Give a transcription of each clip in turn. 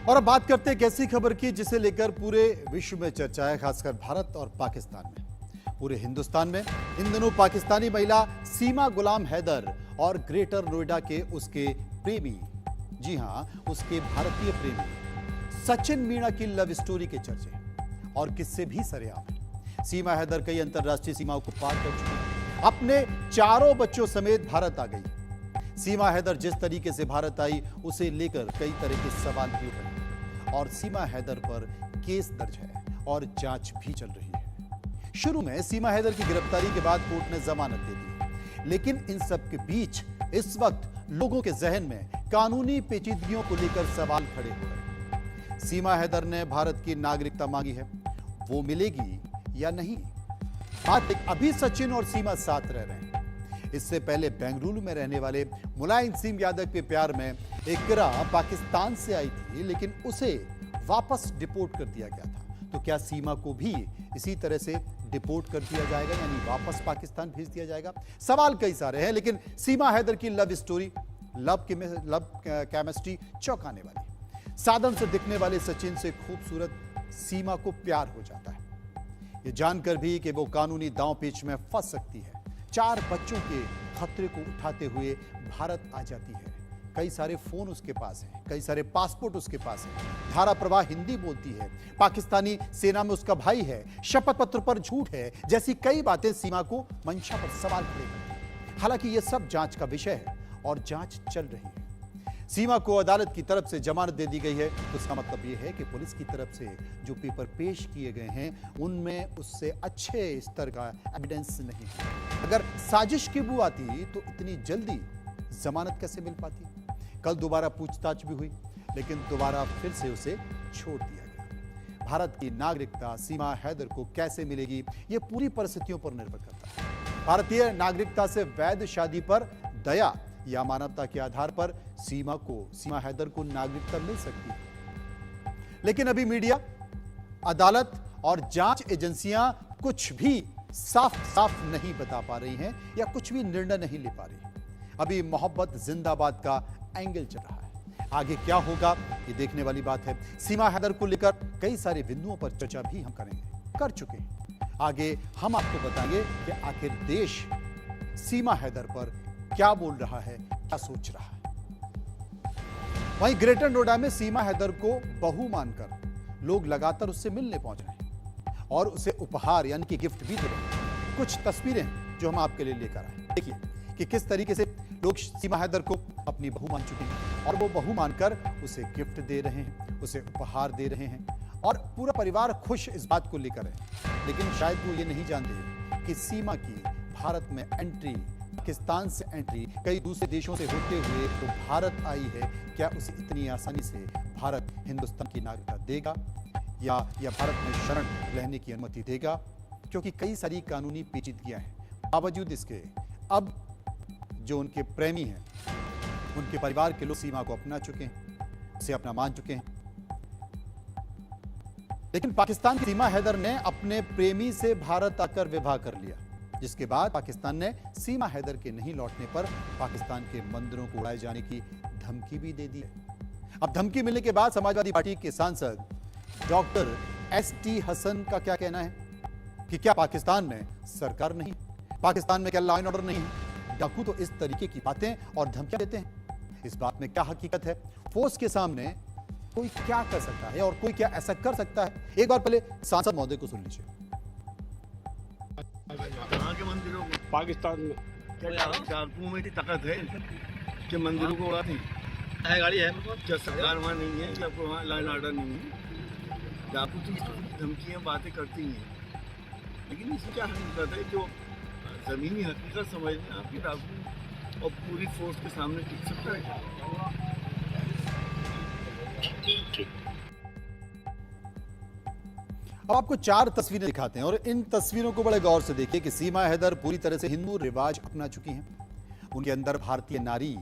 और अब बात करते हैं एक ऐसी खबर की जिसे लेकर पूरे विश्व में चर्चा है, खासकर भारत और पाकिस्तान में। पूरे हिंदुस्तान में इन दिनों पाकिस्तानी महिला सीमा गुलाम हैदर और ग्रेटर नोएडा के उसके प्रेमी, जी हां, उसके भारतीय प्रेमी सचिन मीणा की लव स्टोरी के चर्चे और किस्से भी सरेआम है। सीमा हैदर कई अंतरराष्ट्रीय सीमाओं को पार कर चुकी है, अपने चारों बच्चों समेत भारत आ गई। सीमा हैदर जिस तरीके से भारत आई उसे लेकर कई तरह के सवाल भी उठ रहे हैं और सीमा हैदर पर केस दर्ज है और जांच भी चल रही है। शुरू में सीमा हैदर की गिरफ्तारी के बाद कोर्ट ने जमानत दे दी, लेकिन इन सब के बीच इस वक्त लोगों के जहन में कानूनी पेचीदगियों को लेकर सवाल खड़े हो रहे हैं। सीमा हैदर ने भारत की नागरिकता मांगी है, वो मिलेगी या नहीं? बात अभी सचिन और सीमा साथ रह रहे हैं। इससे पहले बेंगलुरु में रहने वाले मुलायम सिंह यादव के प्यार में एक गिरह पाकिस्तान से आई थी, लेकिन उसे वापस डिपोर्ट कर दिया गया था। तो क्या सीमा को भी इसी तरह से डिपोर्ट कर दिया जाएगा, यानी वापस पाकिस्तान भेज दिया जाएगा? सवाल कई सारे हैं, लेकिन सीमा हैदर की लव स्टोरी, लव केमिस्ट्री चौंकाने वाली। साधन से दिखने वाले सचिन से खूबसूरत सीमा को प्यार हो जाता है, ये जानकर भी कि वो कानूनी दांव पेच में फंस सकती है। 4 बच्चों के खतरे को उठाते हुए भारत आ जाती है। कई सारे फोन उसके पास हैं, कई सारे पासपोर्ट उसके पास हैं, धारा प्रवाह हिंदी बोलती है, पाकिस्तानी सेना में उसका भाई है, शपथ पत्र पर झूठ है, जैसी कई बातें सीमा को मंशा पर सवाल खड़े करती हैं। हालांकि यह सब जांच का विषय है और जांच चल रही है। सीमा को अदालत की तरफ से जमानत दे दी गई है, तो इसका मतलब यह है कि पुलिस की तरफ से जो पेपर पेश किए गए हैं उनमें उससे अच्छे स्तर का एविडेंस नहीं है। अगर साजिश की बू आती तो इतनी जल्दी जमानत कैसे मिल पाती? कल दोबारा पूछताछ भी हुई, लेकिन दोबारा फिर से उसे छोड़ दिया गया। भारत की नागरिकता सीमा हैदर को कैसे मिलेगी, यह पूरी परिस्थितियों पर निर्भर करता है। भारतीय नागरिकता से वैध शादी पर दया या मानवता के आधार पर सीमा हैदर को नागरिकता मिल सकती है, लेकिन अभी मीडिया, अदालत और जांच एजेंसियां कुछ भी साफ नहीं बता पा रही हैं या कुछ भी निर्णय नहीं ले पा रही। अभी मोहब्बत जिंदाबाद का एंगल चल रहा है। आगे क्या होगा ये देखने वाली बात है। सीमा हैदर को लेकर कई सारे बिंदुओं पर चर्चा भी हम कर चुके हैं। आगे हम आपको बताएंगे कि आखिर देश सीमा हैदर पर क्या बोल रहा है, क्या सोच रहा है। वहीं ग्रेटर नोएडा में सीमा हैदर को बहू मानकर लोग लगातार उससे मिलने पहुंच रहे हैं और उसे उपहार यानी कि गिफ्ट भी दे रहे हैं। कुछ तस्वीरें जो हम आपके लिए लेकर आए, देखिए कि किस तरीके से लोग सीमा हैदर को अपनी बहू मान चुके हैं और वो बहू मानकर उसे गिफ्ट दे रहे हैं, उसे उपहार दे रहे हैं और पूरा परिवार खुश इस बात को लेकर है। लेकिन शायद वो ये नहीं जानते कि सीमा की भारत में एंट्री, पाकिस्तान से एंट्री, कई दूसरे देशों से होते हुए तो भारत आई है। क्या उसे इतनी आसानी से भारत हिंदुस्तान की नागरिकता देगा या भारत में शरण रहने की अनुमति देगा? क्योंकि कई सारी कानूनी पेचीदगियां हैं। बावजूद इसके अब जो उनके प्रेमी हैं, उनके परिवार के लोग सीमा को अपना चुके हैं, उसे अपना मान चुके हैं। लेकिन पाकिस्तान की सीमा हैदर ने अपने प्रेमी से भारत आकर विवाह कर लिया, जिसके बाद पाकिस्तान ने सीमा हैदर के नहीं लौटने पर पाकिस्तान के मंदिरों को उड़ाए जाने की धमकी भी दे दी है। अब धमकी मिलने के बाद समाजवादी पार्टी के सांसद डॉक्टर एसटी हसन का क्या कहना है कि क्या पाकिस्तान में सरकार नहीं, पाकिस्तान में क्या लॉ एंड ऑर्डर नहीं है? डाकू तो इस तरीके की बातें और धमकियां देते हैं। इस बात में क्या हकीकत है? फोर्स के सामने कोई क्या कर सकता है और कोई क्या ऐसा कर सकता है? एक बार पहले सांसद महोदय को सुन लीजिए। के मंदिरों को पाकिस्तान में डाकुओं में ताकत है कि मंदिरों को उड़ाती है, गाड़ी है, क्या सरकार वहाँ नहीं है, क्या वहाँ लॉ एंड ऑर्डर नहीं है? डाकू तो धमकियाँ बातें करती हैं, लेकिन इसमें क्या हकीकत है? जो ज़मीनी हकीकत समझना आपकी डाकू और पूरी फोर्स के सामने टिक सकता है। अब आपको 4 तस्वीरें दिखाते हैं और इन तस्वीरों को बड़े गौर से देखिए कि सीमा हैदर पूरी तरह से हिंदू रिवाज अपना चुकी हैं। उनके अंदर भारतीय नारी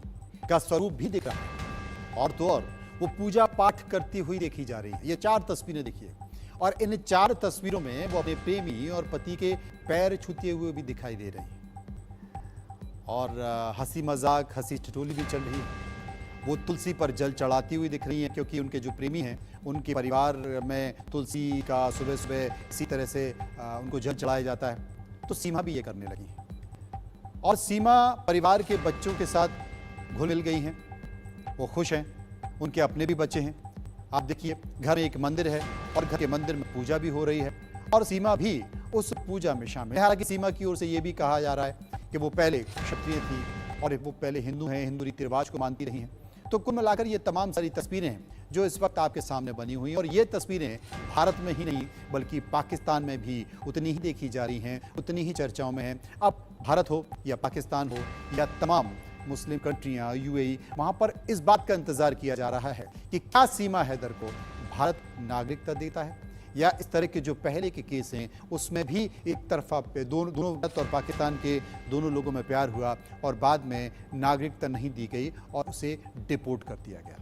का स्वरूप भी दिख रहा है और तो और वो पूजा पाठ करती हुई देखी जा रही है। ये 4 तस्वीरें देखिए और इन 4 तस्वीरों में वो अपने प्रेमी और पति के पैर छूते हुए भी दिखाई दे रही हैं और हंसी मजाक, हंसी ठिठोली भी चल रही है। वो तुलसी पर जल चढ़ाती हुई दिख रही हैं, क्योंकि उनके जो प्रेमी हैं उनके परिवार में तुलसी का सुबह सुबह इसी तरह से उनको जल चढ़ाया जाता है। तो सीमा भी ये करने लगी और सीमा परिवार के बच्चों के साथ घुल मिल गई हैं। वो खुश हैं, उनके अपने भी बच्चे हैं। आप देखिए, घर में एक मंदिर है और घर के मंदिर में पूजा भी हो रही है और सीमा भी उस पूजा में शामिल है। हालांकि सीमा की ओर से ये भी कहा जा रहा है कि वो पहले क्षत्रिय थी और वो पहले हिंदू हैं, हिंदू रीति रिवाज को मानती रही हैं। तो कुल मिलाकर ये तमाम सारी तस्वीरें हैं जो इस वक्त आपके सामने बनी हुई हैं और ये तस्वीरें भारत में ही नहीं बल्कि पाकिस्तान में भी उतनी ही देखी जा रही हैं, उतनी ही चर्चाओं में हैं। अब भारत हो या पाकिस्तान हो या तमाम मुस्लिम कंट्रियां, यूएई, वहां पर इस बात का इंतजार किया जा रहा है कि क्या सीमा हैदर को भारत नागरिकता देता है या इस तरह के जो पहले के केस हैं उसमें भी एक तरफा पे दोनों भारत और पाकिस्तान के दोनों लोगों में प्यार हुआ और बाद में नागरिकता नहीं दी गई और उसे डिपोर्ट कर दिया गया।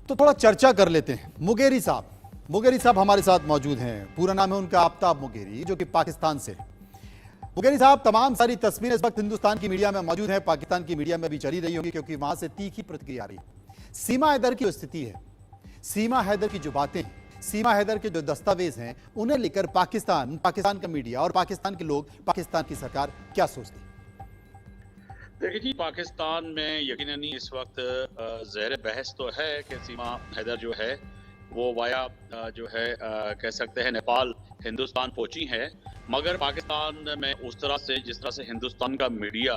तो थोड़ा चर्चा कर लेते हैं। मुगेरी साहब हमारे साथ मौजूद हैं। पूरा नाम है उनका आफ्ताब मुगेरी, जो कि पाकिस्तान से। मुगेरी साहब, तमाम सारी तस्वीरें इस वक्त हिंदुस्तान की मीडिया में मौजूद हैं, पाकिस्तान की मीडिया में भी चली रही होंगी क्योंकि वहां से तीखी प्रतिक्रिया आ रही है। सीमा हैदर की स्थिति है, सीमा हैदर की जो बातें हैं, सीमा हैदर के जो दस्तावेज हैं, उन्हें लेकर पाकिस्तान का मीडिया और पाकिस्तान के लोग, पाकिस्तान की सरकार क्या सोचती है? देखिए जी, पाकिस्तान में यकीनन इस वक्त ज़ेर बहस तो है कि सीमा हैदर जो है वो वाया जो है कह सकते हैं नेपाल हिंदुस्तान पहुंची है, मगर पाकिस्तान में उस तरह से जिस तरह से हिंदुस्तान का मीडिया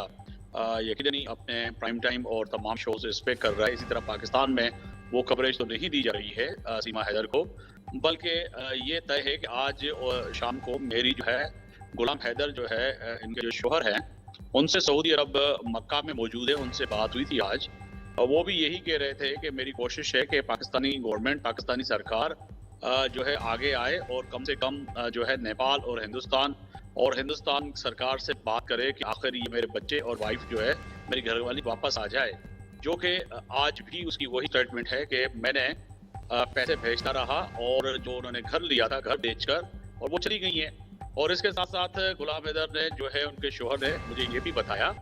यकीनन अपने प्राइम टाइम और तमाम शोज इस पे कर रहा है, इसी तरह पाकिस्तान में वो कवरेज तो नहीं दी जा रही है सीमा हैदर को, बल्कि ये तय है कि आज शाम को मेरी जो है गुलाम हैदर जो है इनके जो शोहर हैं उनसे सऊदी अरब मक्का में मौजूद है, उनसे बात हुई थी आज। वो भी यही कह रहे थे कि मेरी कोशिश है कि पाकिस्तानी गवर्नमेंट, पाकिस्तानी सरकार जो है आगे आए और कम से कम जो है नेपाल और हिंदुस्तान सरकार से बात करे कि आखिर ये मेरे बच्चे और वाइफ जो है मेरी घरवाली वापस आ जाए। जो कि आज भी उसकी वही स्टेटमेंट है कि मैंने पैसे भेजता रहा और जो उन्होंने घर लिया था, घर बेचकर, और वो चली गई हैं। और इसके साथ साथ गुलाम हैदर ने जो है उनके शोहर ने मुझे ये भी बताया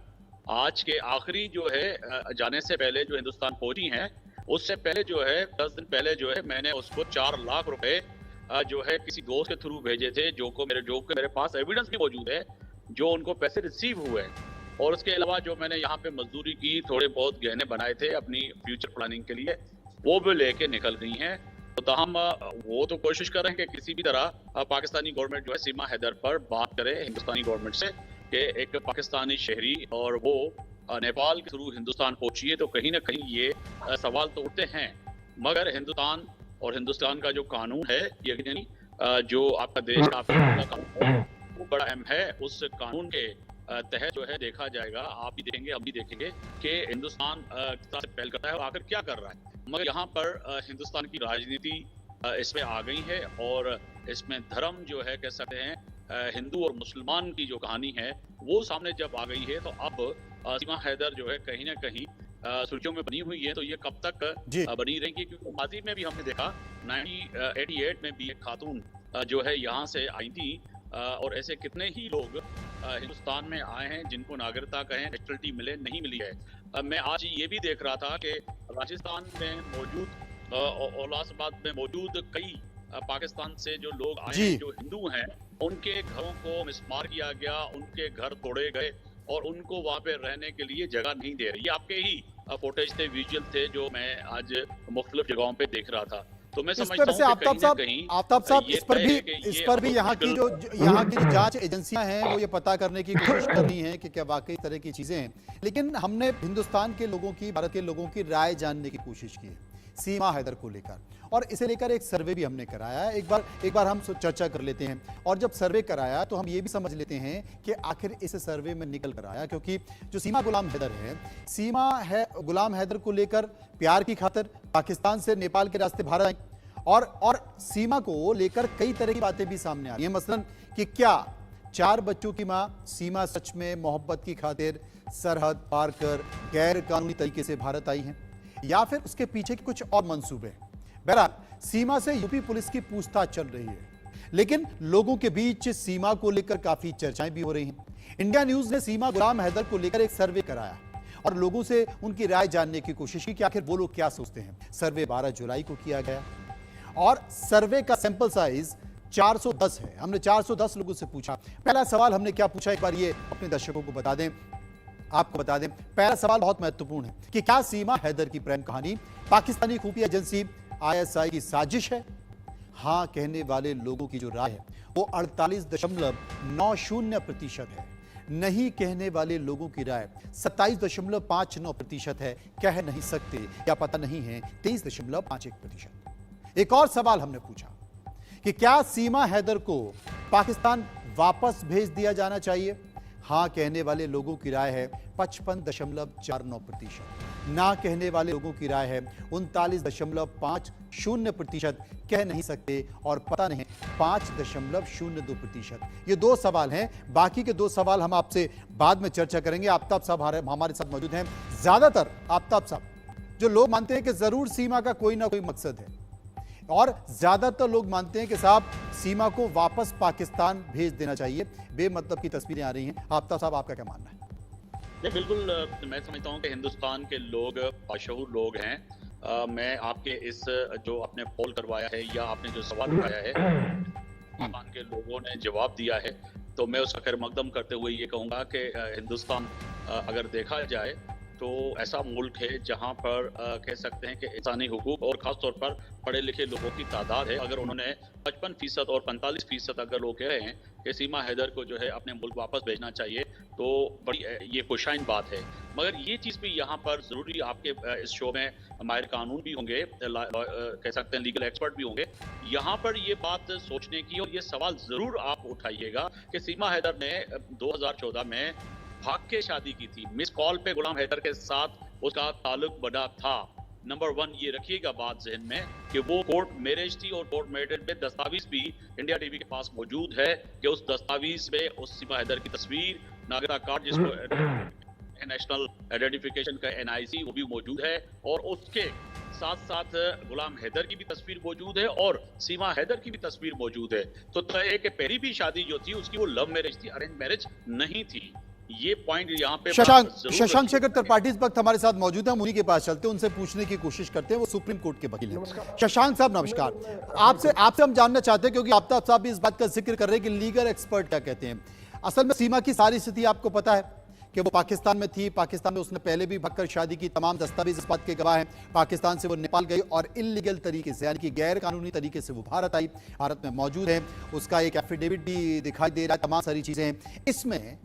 आज के आखिरी जो है जाने से पहले जो हिंदुस्तान पहुंची हैं, उससे पहले जो है 10 दिन पहले जो है मैंने उसको 4 लाख रुपए जो है किसी दोस्त के थ्रू भेजे थे, जो के मेरे पास एविडेंस भी मौजूद है, जो उनको पैसे रिसीव हुए। और उसके अलावा जो मैंने यहाँ पे मजदूरी की, थोड़े बहुत गहने बनाए थे अपनी फ्यूचर प्लानिंग के लिए, वो भी लेके निकल गई हैं। तो हम वो तो कोशिश कर रहे हैं कि किसी भी तरह पाकिस्तानी गवर्नमेंट जो है सीमा हैदर पर बात करे हिंदुस्तानी गवर्नमेंट से कि एक पाकिस्तानी शहरी और वो नेपाल के थ्रू हिंदुस्तान पहुंची है, तो कहीं ना कहीं ये सवाल तो उठते हैं। मगर हिंदुस्तान का जो कानून है, यकीनन जो आपका देश का कानून है वो बड़ा अहम है। उस कानून के तहत जो है देखा जाएगा, आप भी देखेंगे, हम भी देखेंगे कि हिंदुस्तान किस तरह से पहल करता है और आखिर क्या कर रहा है। मगर यहाँ पर हिंदुस्तान की राजनीति इसमें आ गई है और इसमें धर्म जो है कह सकते हैं हिंदू और मुसलमान की जो कहानी है वो सामने जब आ गई है, तो अब सीमा हैदर जो है कहीं ना कहीं सुर्खियों में बनी हुई है। तो ये कब तक बनी रहेंगी, क्योंकि माजी में भी हमने देखा 1988 में भी एक खातून जो है यहाँ से आई थी और ऐसे कितने ही लोग हिंदुस्तान में आए हैं जिनको नागरिकता कहें, नेशनलिटी मिले, नहीं मिली है। मैं आज ये भी देख रहा था कि राजस्थान में मौजूद औलादाबाद में मौजूद कई पाकिस्तान से जो लोग आए हैं, जो हिंदू हैं, उनके घरों को मिसमार किया गया, उनके घर तोड़े गए और उनको वहाँ पे रहने के लिए जगह नहीं दे रही। ये आपके ही फुटेज थे, विजुअल थे, जो मैं आज मुख्तलिफ जगहों पे देख रहा था। तो मैं समझता हूं कि आफ्ताब साहब इस पर भी यहाँ की जो जांच एजेंसियां हैं वो ये पता करने की कोशिश कर रही हैं कि क्या वाकई इस तरह की चीजें हैं। लेकिन हमने हिंदुस्तान के लोगों की, भारत के लोगों की राय जानने की कोशिश की है सीमा हैदर को लेकर, और इसे लेकर एक सर्वे भी हमने कराया है। एक बार हम चर्चा कर लेते हैं, और जब सर्वे कराया तो हम ये भी समझ लेते हैं कि आखिर इस सर्वे में निकल कर आया, क्योंकि जो सीमा गुलाम हैदर है, गुलाम हैदर को लेकर प्यार की खातिर पाकिस्तान से नेपाल के रास्ते भारत आई और सीमा को लेकर कई तरह की बातें भी सामने आ रही हैं। मसलन कि क्या 4 बच्चों की मां सीमा सच में मोहब्बत की खातिर सरहद पार कर गैर कानूनी तरीके से भारत आई है, या फिर उसके पीछे के कुछ और मंसूबे। बहरहाल सीमा से यूपी पुलिस की पूछताछ चल रही है, लेकिन लोगों के बीच सीमा को लेकर काफी चर्चाएं भी हो रही हैं। इंडिया न्यूज ने सीमा गुलाम हैदर को लेकर एक सर्वे कराया और लोगों से उनकी राय जानने की कोशिश की कि आखिर वो लोग क्या सोचते हैं। सर्वे 12 जुलाई को किया गया और सर्वे का सैंपल साइज 410 है। हमने 410 लोगों से पूछा। पहला सवाल हमने क्या पूछा, एक बार ये अपने दर्शकों को बता दें, आपको बता दें। पहला सवाल बहुत महत्वपूर्ण है कि क्या सीमा हैदर की प्रेम कहानी पाकिस्तानी खुफिया एजेंसी ISI की साजिश है? हां कहने वाले लोगों की जो राय है वो 48.90% है। नहीं कहने वाले लोगों की राय 27.59% है। कह नहीं सकते या पता नहीं है 23.51%। एक और सवाल हमने पूछा कि क्या सीमा हैदर को पाकिस्तान वापस भेज दिया जाना चाहिए? हां कहने वाले लोगों की राय है 55.49%। ना कहने वाले लोगों की राय है 39.50%। कह नहीं सकते और पता नहीं 5.02%। ये दो सवाल हैं। बाकी के दो सवाल हम आपसे बाद में चर्चा करेंगे। आफ्ताब साहब हमारे साथ मौजूद हैं। ज्यादातर आफ्ताब साहब जो लोग मानते हैं कि जरूर सीमा का कोई ना कोई मकसद है और ज्यादातर लोग मानते हैं कि साहब सीमा को वापस पाकिस्तान भेज देना चाहिए। बेमतलब की तस्वीरें आ रही हैं। आफ्ताब साहब आपका क्या मानना है? बिल्कुल, मैं समझता हूं कि हिंदुस्तान के लोग बाशऊर लोग हैं। मैं आपके इस जो आपने पोल करवाया है या आपने जो सवाल उठाया है, हिंदुस्तान के लोगों ने जवाब दिया है, तो मैं उसका खैर मकदम करते हुए ये कहूँगा कि हिंदुस्तान अगर देखा जाए तो ऐसा मुल्क है जहाँ पर कह सकते हैं कि इंसानी हुकूक और ख़ास तौर पर पढ़े लिखे लोगों की तादाद है। अगर उन्होंने 55% और 45% अगर लोग कह रहे हैं कि सीमा हैदर को जो है अपने मुल्क वापस भेजना चाहिए, तो बड़ी ये खुशाइन बात है। मगर ये चीज़ भी यहाँ पर ज़रूरी, आपके इस शो में माहिर कानून भी होंगे, कह सकते हैं लीगल एक्सपर्ट भी होंगे, यहाँ पर ये बात सोचने की और ये सवाल ज़रूर आप उठाइएगा कि सीमा हैदर ने 2014 में भाग के शादी की थी। मिस कॉल पे गुलाम हैदर के साथ उसका ताल्लुक बना था। नंबर 1 ये रखिएगा बात जहन में कि वो कोर्ट मैरिज थी और कोर्ट मैरिज में दस्तावेज भी इंडिया टीवी के पास मौजूद है कि उस दस्तावेज में उस सीमा हैदर की तस्वीर, नागरिकता कार्ड जिसको नेशनल आइडेंटिफिकेशन का NIC वो भी मौजूद है और उसके साथ साथ गुलाम हैदर की भी तस्वीर मौजूद है और सीमा हैदर की भी तस्वीर मौजूद है। तो तय है कि पहली भी शादी जो थी उसकी वो लव मैरिज थी, अरेंज मैरिज नहीं थी। ये पॉइंट यहाँ पे शशांक शेखर त्रिपाठी इस वक्त हमारे साथ मौजूद हैं। उन्हीं के पास चलते हैं, उनसे पूछने की कोशिश करते हैं। वो सुप्रीम कोर्ट के वकील हैं। शशांक साहब नमस्कार। आपसे हम जानना चाहते हैं, क्योंकि आफ्ताब साहब भी इस बात का जिक्र कर रहे हैं कि लीगल एक्सपर्ट क्या कहते हैं। असल में सीमा की सारी स्थिति आपको पता है कि वो पाकिस्तान में थी। पाकिस्तान में उसने पहले भी भगकर शादी की। तमाम दस्तावेज इस बात के गवाह हैं। पाकिस्तान से वो नेपाल गई और इलीगल तरीके से, यानी कि गैर कानूनी तरीके से वो भारत आई, भारत में मौजूद है। उसका एक एफिडेविट भी दिखाई दे रहा है, तमाम सारी चीजें। इसमें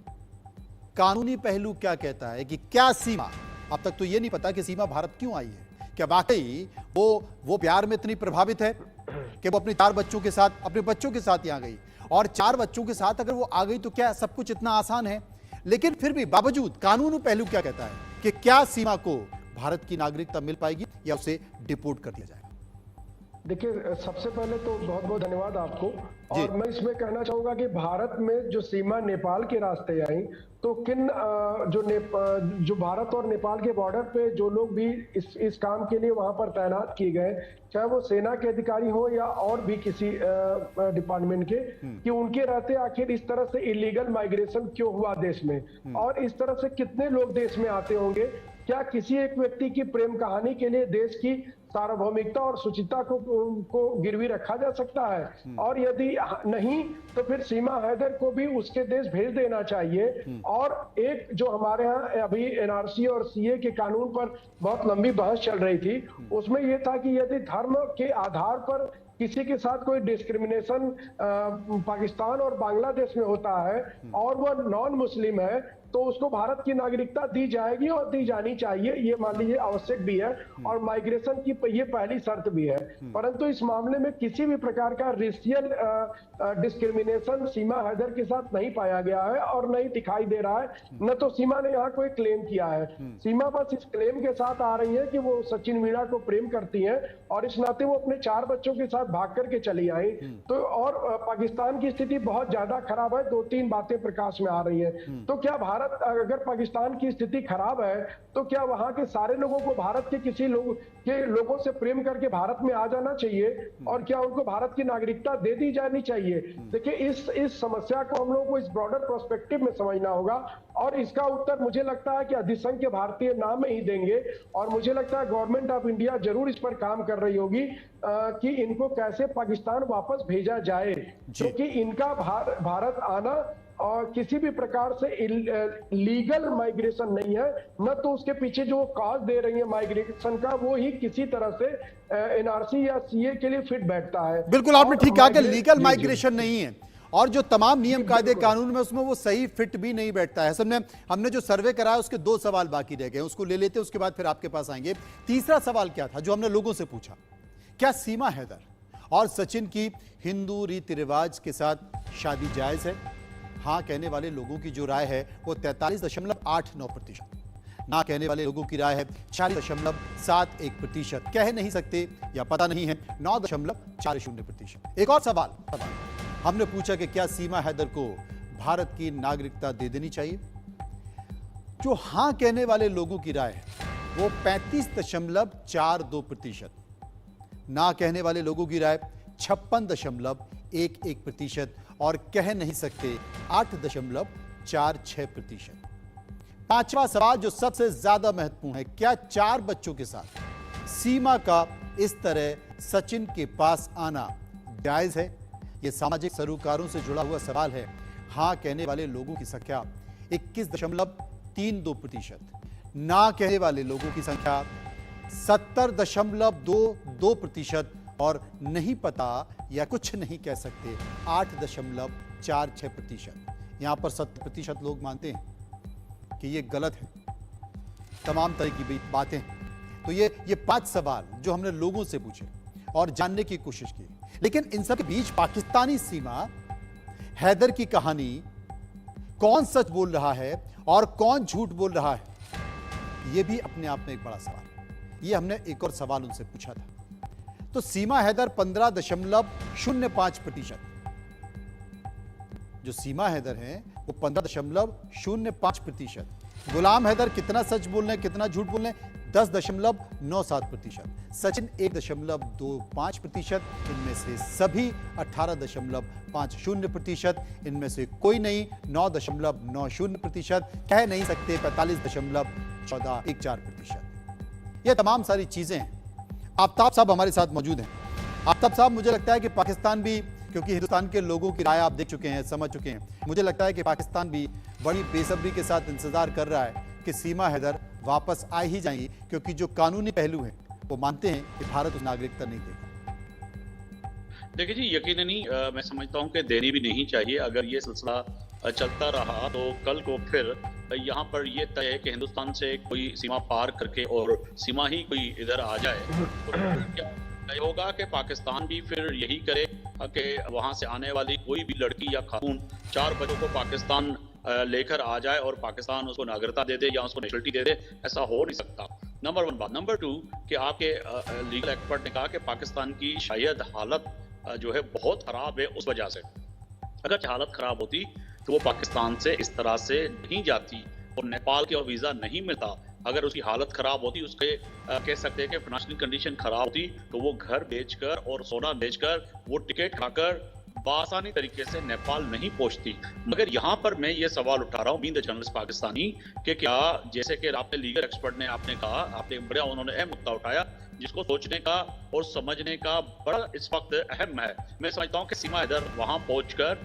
कानूनी पहलू क्या कहता है कि क्या सीमा, अब तक तो ये नहीं पता कि सीमा भारत क्यों आई है। क्या वाकई वो प्यार में इतनी प्रभावित है कि वो अपने 4 बच्चों के साथ, अपने बच्चों के साथ यहाँ गई? और 4 बच्चों के साथ अगर वो आ गई तो क्या सब कुछ इतना आसान है? लेकिन फिर भी बावजूद कानूनी पहलू क्या कहता है कि क्या सीमा को भारत की नागरिकता मिल पाएगी या उसे डिपोर्ट कर दिया जाएगा? देखिए, सबसे पहले तो बहुत बहुत धन्यवाद आपको। और मैं इसमें कहना चाहूंगा कि भारत में जो सीमा नेपाल के रास्ते आई, तो किन जो भारत और नेपाल के बॉर्डर पे जो लोग भी इस काम के लिए वहां पर तैनात किए गए, चाहे वो सेना के अधिकारी हो या और भी किसी डिपार्टमेंट के, कि उनके रहते आखिर इस तरह से इलीगल माइग्रेशन क्यों हुआ देश में, और इस तरह से कितने लोग देश में आते होंगे। क्या किसी एक व्यक्ति की प्रेम कहानी के लिए देश की सार्वभौमिकता और शुचिता को गिरवी रखा जा सकता है? और यदि नहीं तो फिर सीमा हैदर को भी उसके देश भेज देना चाहिए। और एक जो हमारे यहाँ अभी NRC और CA के कानून पर बहुत लंबी बहस चल रही थी, उसमें यह था कि यदि धर्म के आधार पर किसी के साथ कोई डिस्क्रिमिनेशन पाकिस्तान और बांग्लादेश में होता है और वह नॉन मुस्लिम है, तो उसको भारत की नागरिकता दी जाएगी और दी जानी चाहिए। ये मान लीजिए आवश्यक भी है और माइग्रेशन की ये पहली शर्त भी है। परंतु इस मामले में किसी भी प्रकार का रेशियल डिस्क्रिमिनेशन सीमा हैदर के साथ नहीं पाया गया है और नहीं दिखाई दे रहा है। न तो सीमा ने यहाँ कोई क्लेम किया है। सीमा बस इस क्लेम के साथ आ रही है कि वो सचिन मीणा को प्रेम करती हैं और इस नाते वो अपने 4 बच्चों के साथ भाग करके चली आई। तो और पाकिस्तान की स्थिति बहुत ज्यादा खराब है। 2-3 बातें प्रकाश में आ रही है। तो क्या भारत भारत, अगर पाकिस्तान की स्थिति खराब है तो क्या वहां के सारे लोगों को भारत के किसी लोगों से प्रेम करके भारत में आ जाना चाहिए और क्या उनको भारत की नागरिकता दे दी जानी चाहिए? देखिए, इस समस्या को हम लोगों को इस ब्रॉडर पर्सपेक्टिव में समझना होगा और इसका उत्तर मुझे लगता है कि अधिसंख्य भारतीय ना में ही देंगे और मुझे लगता है गवर्नमेंट ऑफ इंडिया जरूर इस पर काम कर रही होगी कि इनको कैसे पाकिस्तान वापस भेजा जाए, क्योंकि इनका भारत आना और किसी भी प्रकार से लीगल माइग्रेशन नहीं है, न तो उसके पीछे जो कॉज दे रही है माइग्रेशन का वो ही किसी तरह से एनआरसी या सीए के लिए फिट बैठता है। बिल्कुल आपने ठीक कहा कि लीगल माइग्रेशन नहीं है और जो तमाम नियम कायदे कानून में उसमें वो सही फिट भी नहीं बैठता है। हमने जो सर्वे कराया उसके 2 सवाल बाकी रह गए, उसको ले लेते हैं, उसके बाद फिर आपके पास आएंगे। तीसरा सवाल क्या था जो हमने लोगों से पूछा, क्या सीमा हैदर और सचिन की हिंदू रीति रिवाज के साथ शादी जायज है? हाँ कहने वाले लोगों की जो राय है वो 43.89%, ना कहने वाले लोगों की राय है 40.71%, कह नहीं सकते या पता नहीं है 9.40%। एक और सवाल हमने पूछा कि क्या सीमा हैदर को भारत की नागरिकता दे देनी चाहिए? जो हां कहने वाले लोगों की राय है वो 35.42%, ना कहने वाले लोगों की राय 56.11% और कह नहीं सकते 8.46%। पांचवा सवाल जो सबसे ज्यादा महत्वपूर्ण है, क्या 4 बच्चों के साथ सीमा का इस तरह सचिन के पास आना जायज है? यह सामाजिक सरोकारों से जुड़ा हुआ सवाल है। हां कहने वाले लोगों की संख्या 21.32%, ना कहने वाले लोगों की संख्या 70.22% और नहीं पता या कुछ नहीं कह सकते 8.46%। यहां पर 70% लोग मानते हैं कि ये गलत है, तमाम तरह की बातें। तो ये 5 सवाल जो हमने लोगों से पूछे और जानने की कोशिश की, लेकिन इन सब के बीच पाकिस्तानी सीमा हैदर की कहानी, कौन सच बोल रहा है और कौन झूठ बोल रहा है, यह भी अपने आप में एक बड़ा सवाल है। ये हमने एक और सवाल उनसे पूछा था। तो सीमा हैदर 15.05%, जो सीमा हैदर हैं वो 15.05%। गुलाम हैदर कितना सच बोल रहे हैं कितना झूठ बोल रहे हैं, 10.97%। सचिन 1.25%। इनमें से सभी 18.50%। इनमें से कोई नहीं 9.90%। कह नहीं सकते 45.14%। ये तमाम सारी चीजें हैं। आफ्ताब साहब हमारे साथ मौजूद हैं। आफ्ताब साहब, मुझे लगता है कि पाकिस्तान भी, क्योंकि हिंदुस्तान के लोगों की राय आप देख चुके हैं, समझ चुके हैं, मुझे लगता है कि पाकिस्तान भी बड़ी बेसब्री के साथ इंतजार कर रहा है कि सीमा हैदर वापस आ ही जाएंगी, क्योंकि जो कानूनी पहलू हैं वो मानते हैं कि भारत उस नागरिकता नहीं देगा। देखिए जी, यकीनन ही मैं समझता हूं कि देनी भी नहीं चाहिए। अगर ये सिलसिला चलता रहा तो कल को फिर यहाँ पर ये तय है कि हिंदुस्तान से कोई सीमा पार करके और सीमा ही कोई इधर आ जाए तो क्या तय होगा कि पाकिस्तान भी फिर यही करे कि वहाँ से आने वाली कोई भी लड़की या खातून 4 बच्चों को पाकिस्तान लेकर आ जाए और पाकिस्तान उसको नागरिकता दे दे या उसको नेशनलिटी दे दे। ऐसा हो नहीं सकता, नंबर 1 बात। नंबर 2 कि आपके लीगल एक्सपर्ट ने कहा कि पाकिस्तान की शायद हालत जो है बहुत खराब है। उस वजह से अगर हालत खराब होती तो वो पाकिस्तान से इस तरह से नहीं जाती और नेपाल के वीज़ा नहीं मिलता। अगर उसकी हालत खराब होती, उसके कह सकते हैं कि फाइनेंशियल कंडीशन खराब होती, तो वो घर बेचकर और सोना बेचकर वो टिकट खाकर बासानी तरीके से नेपाल नहीं पहुंचती। मगर यहाँ पर मैं ये सवाल उठा रहा हूँ बीइंग द जर्नलिस्ट पाकिस्तानी कि क्या, जैसे कि आपने लीगल एक्सपर्ट ने आपने कहा, आपने बड़ा उन्होंने अहम मुद्दा उठाया जिसको सोचने का और समझने का बड़ा इस वक्त अहम है। मैं समझता हूँ कि सीमा हैदर वहां पहुंचकर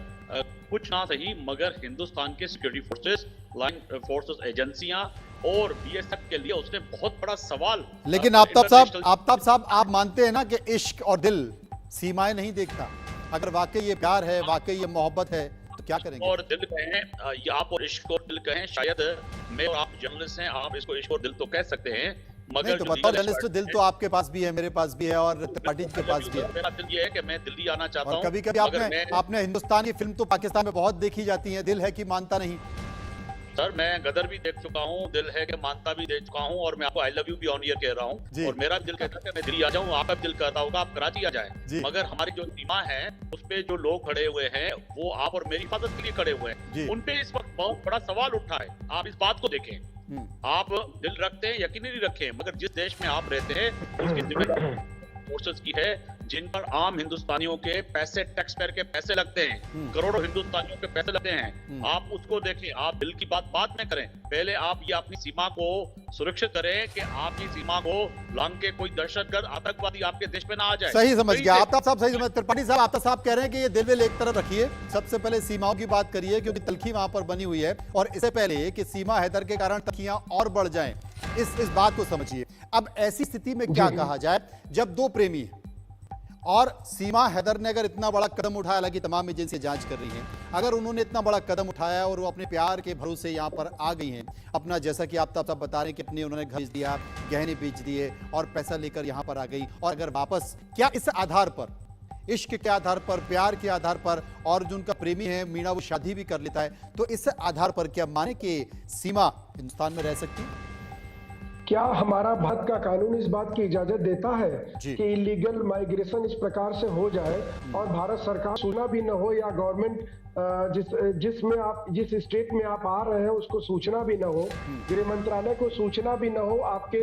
कुछ ना सही मगर हिंदुस्तान के सिक्योरिटी फोर्सेस, लाइन फोर्सेस एजेंसियां और बीएसएफ के लिए उसने बहुत बड़ा सवाल। लेकिन आफ्ताब साहब आप मानते हैं ना कि इश्क और दिल सीमाएं नहीं देखता? अगर वाकई ये प्यार है, वाकई ये मोहब्बत है तो क्या करेंगे? और दिल कहें या आप और इश्क और दिल कहें, शायद मैं और आप जर्नलिस्ट हैं, आप इसको इश्क और दिल तो कह सकते हैं, मगर तो बताओ जर्नलिस्ट, दिल तो आपके पास भी है, मेरे पास भी है और त्रिपाठी के पास भी है। मेरा दिल ये है कि मैं दिल्ली आना चाहता हूं। कभी-कभी आपने हिंदुस्तान की फिल्म तो पाकिस्तान में बहुत देखी जाती है, दिल है कि मानता नहीं? सर मैं गदर भी देख चुका हूँ, दिल है कि मानता भी देख चुका हूँ, और मैं आपको आई लव यू भी ऑन ईयर कह रहा हूँ। और मेरा दिल कहता है कि मैं दिल्ली आ जाऊँ, आपका दिल कहता होगा आप कराची आ जाए। मगर हमारी जो सीमा है उस पे जो लोग खड़े हुए हैं वो आप और मेरी हिफाजत के लिए खड़े हुए हैं। उन पे इस वक्त बहुत बड़ा सवाल उठा है। आप इस बात को देखें, आप दिल रखते हैं यकीन नहीं रखें, मगर जिस देश में आप रहते हैं उसकी जिम्मेदारी फोर्सेस की है, जिन पर आम हिंदुस्तानियों के पैसे, टैक्स पेयर के पैसे लगते हैं, करोड़ों हिंदुस्तानियों के पैसे लगते हैं। आप उसको देखें, आप दिल की बात बाद में करें, पहले आप ये अपनी सीमा को सुरक्षित करें कि आपकी सीमा को लांग के कोई दहशतगर्द आतंकवादी आपके देश पे ना आ जाए। सही समझ गया आफ्ताब साहब, सही समझ। त्रिपाठी साहब, आफ्ताब साहब कह रहे हैं कि ये दिल एक तरफ रखिए, सबसे पहले सीमाओं की बात करिए क्योंकि तलखी वहां पर बनी हुई है, और इससे पहले कि सीमा हैदर के कारण तलखियां और बढ़ जाएं, इस बात को समझिए। अब ऐसी स्थिति में क्या कहा जाए जब दो प्रेमी हैं और सीमा हैदर ने अगर इतना बड़ा कदम उठाया, हालांकि तमाम एजेंसी जांच कर रही हैं, अगर उन्होंने इतना बड़ा कदम उठाया और वो अपने प्यार के भरोसे यहां पर आ गई हैं, अपना जैसा कि आप तब बता रहे हैं कि अपने उन्होंने घर बेच दिया, गहने बेच दिए और पैसा लेकर यहां पर आ गई, और अगर वापस क्या इस आधार पर, इश्क के आधार पर, प्यार के आधार पर, और जो उनका प्रेमी है मीणा वो शादी भी कर लेता है, तो इस आधार पर क्या माने कि सीमा हिंदुस्तान में रह सकती है? क्या हमारा भारत का कानून इस बात की इजाजत देता है कि इलीगल माइग्रेशन इस प्रकार से हो जाए और भारत सरकार सूचना भी न हो, या गवर्नमेंट जिस स्टेट में आप आ रहे हैं उसको सूचना भी न हो, गृह मंत्रालय को सूचना भी न हो, आपके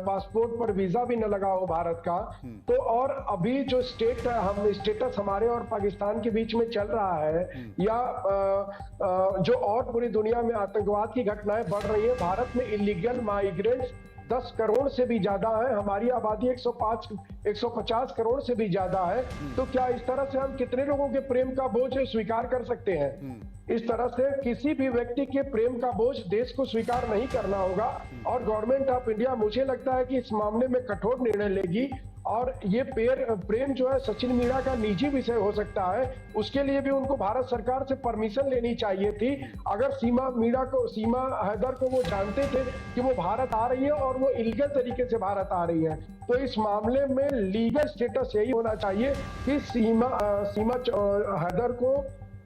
पासपोर्ट पर वीजा भी न लगा हो भारत का, तो और अभी जो स्टेटस हमारे और पाकिस्तान के बीच में चल रहा है, या जो और पूरी दुनिया में आतंकवाद की घटनाएं बढ़ रही है, भारत में इलीगल माइग्रेंट्स 10 करोड़ से भी ज्यादा है, हमारी आबादी 150 करोड़ से भी ज्यादा है, तो क्या इस तरह से हम कितने लोगों के प्रेम का बोझ स्वीकार कर सकते हैं? इस तरह से किसी भी व्यक्ति के प्रेम का बोझ देश को स्वीकार नहीं करना होगा, और गवर्नमेंट ऑफ इंडिया मुझे लगता है कि इस मामले में कठोर निर्णय लेगी, और ये प्रेम जो है सचिन मीणा का निजी विषय हो सकता है, उसके लिए भी उनको भारत सरकार से परमिशन लेनी चाहिए थी। अगर सीमा हैदर को वो जानते थे कि वो भारत आ रही है और वो इलीगल तरीके से भारत आ रही है, तो इस मामले में लीगल स्टेटस यही होना चाहिए कि सीमा हैदर को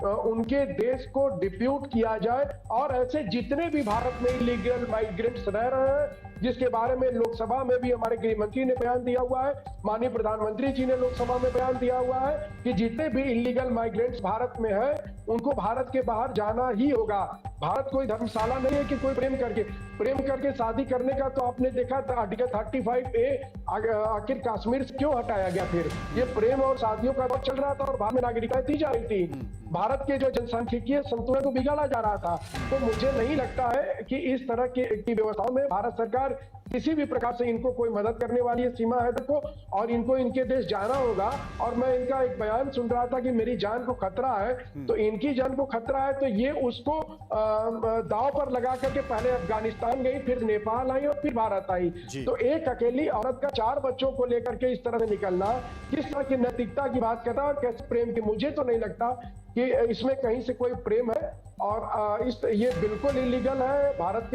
उनके देश को डिप्यूट किया जाए, और ऐसे जितने भी भारत में इलीगल माइग्रेंट्स रह रहे हैं, जिसके बारे में लोकसभा में भी हमारे गृह मंत्री ने बयान दिया हुआ है, माननीय प्रधानमंत्री जी ने लोकसभा में बयान दिया हुआ है कि जितने भी इलीगल माइग्रेंट्स भारत में हैं उनको भारत के बाहर जाना ही होगा। भारत कोई धर्मशाला नहीं है कि कोई प्रेम करके शादी करने का, तो आपने देखा आर्टिकल 35A आखिर कश्मीर से क्यों हटाया गया? फिर ये प्रेम और शादियों का दौर चल रहा था और भारत में नागरिकता दी जा रही थी, भारत के जो जनसांख्यिकीय संतुलन को बिगाड़ा जा रहा था। तो मुझे नहीं लगता है कि इस तरह की व्यवस्थाओं में भारत सरकार किसी भी प्रकार से इनको कोई मदद करने वाली है सीमा हैदर को, और इनको इनके देश जाना होगा। और मैं इनका एक बयान सुन रहा था कि मेरी जान को खतरा है, तो इनकी जान को खतरा है तो ये उसको दांव पर लगा करके पहले अफगानिस्तान गई, फिर नेपाल आई और फिर भारत आई। तो एक अकेली औरत का 4 बच्चों को लेकर के इस तरह से निकलना किस तरह की नैतिकता की बात करता है और कैसे प्रेम की? मुझे तो नहीं लगता कि इसमें कहीं से कोई प्रेम है, और ये बिल्कुल इलीगल है। भारत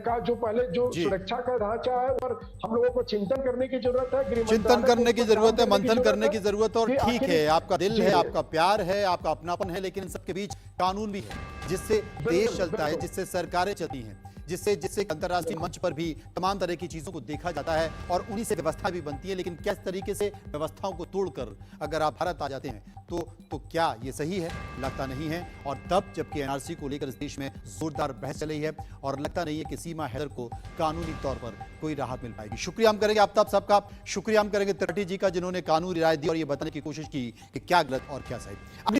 का जो पहले जो सुरक्षा का ढांचा है, और हम लोगों को चिंतन करने की जरूरत है, चिंतन करने की जरूरत है, मंथन करने की जरूरत है। और ठीक है, आपका दिल है, आपका प्यार है, आपका अपनापन है, लेकिन इन सबके बीच कानून भी है जिससे देश चलता है, जिससे सरकारें चलती हैं, जिससे अंतर्राष्ट्रीय मंच पर भी तमाम तरह की चीजों को देखा जाता है, और उन्हीं से व्यवस्था भी बनती है। लेकिन किस तरीके से व्यवस्थाओं को तोड़कर अगर आप भारत आ जाते हैं तो क्या ये सही है? लगता नहीं है। और तब जबकि एनआरसी को लेकर इस देश में जोरदार बहस चल रही है, और लगता नहीं है कि सीमा हैदर को कानूनी तौर पर कोई राहत मिल पाएगी। शुक्रिया हम करेंगे आफ्ताब साहब का, शुक्रिया हम करेंगे त्रिपाठी जी का, जिन्होंने कानूनी राय दी और ये बताने की कोशिश की कि क्या गलत और क्या सही।